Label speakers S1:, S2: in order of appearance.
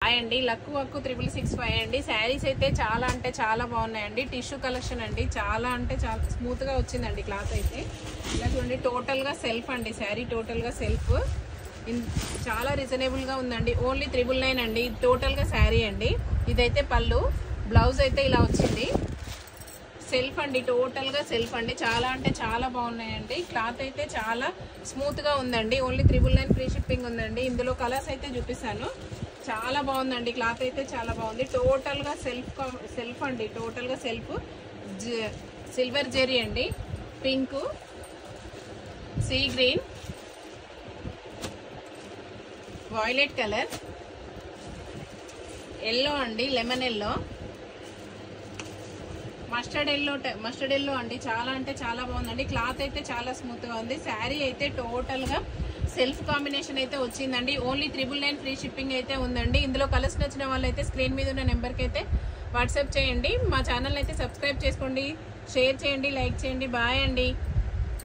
S1: Hi అండి, luck వక్కు 6665 అండి. శారీస్ అయితే చాలా అంటే చాలా బాగున్నాయండి. టిష్యూ కలెక్షన్ అండి, చాలా అంటే చాలా స్మూత్ గా వచ్చిందండి క్లాత్ అయితే. ఇలా చూడండి, టోటల్ గా సెల్ఫ్ అండి. శారీ టోటల్ గా సెల్ఫ్, చాలా రీజనబుల్ గా ఉందండి. ఓన్లీ 999 అండి. టోటల్ గా శారీ అండి. ఇదైతే పళ్ళు, బ్లౌజ్ అయితే ఇలా వచ్చింది. సెల్ఫ్ అండి, టోటల్ గా సెల్ఫ్ అండి. చాలా అంటే చాలా బాగున్నాయండి. క్లాత్ అయితే చాలా స్మూత్ గా ఉందండి. ఓన్లీ 999 ఫ్రీ షిప్పింగ్ ఉందండి. ఇందులో కలర్స్ అయితే చూపిస్తాను. చాలా బాగుందండి, క్లాత్ అయితే చాలా బాగుంది. టోటల్ గా సెల్ఫ్ అండి. టోటల్ గా సెల్ఫ్, సిల్వర్ జెరీ అండి, pink, sea green, violet colour, yellow అండి, లెమన్ ఎల్లో, మస్టర్డ్ ఎల్లో అండి. చాలా అంటే చాలా బాగుందండి. క్లాత్ అయితే చాలా స్మూత్ గా ఉంది. శారీ అయితే టోటల్ గా సెల్ఫ్ కాంబినేషన్ అయితే వచ్చిందండి. ఓన్లీ 999 ఫ్రీ షిప్పింగ్ అయితే ఉందండి. ఇందులో కలర్స్ నచ్చిన వాళ్ళైతే స్క్రీన్ మీద ఉన్న నెంబర్కి అయితే వాట్సాప్ చేయండి. మా ఛానల్ అయితే సబ్స్క్రైబ్ చేసుకోండి, షేర్ చేయండి, లైక్ చేయండి. బాయ్ అండి.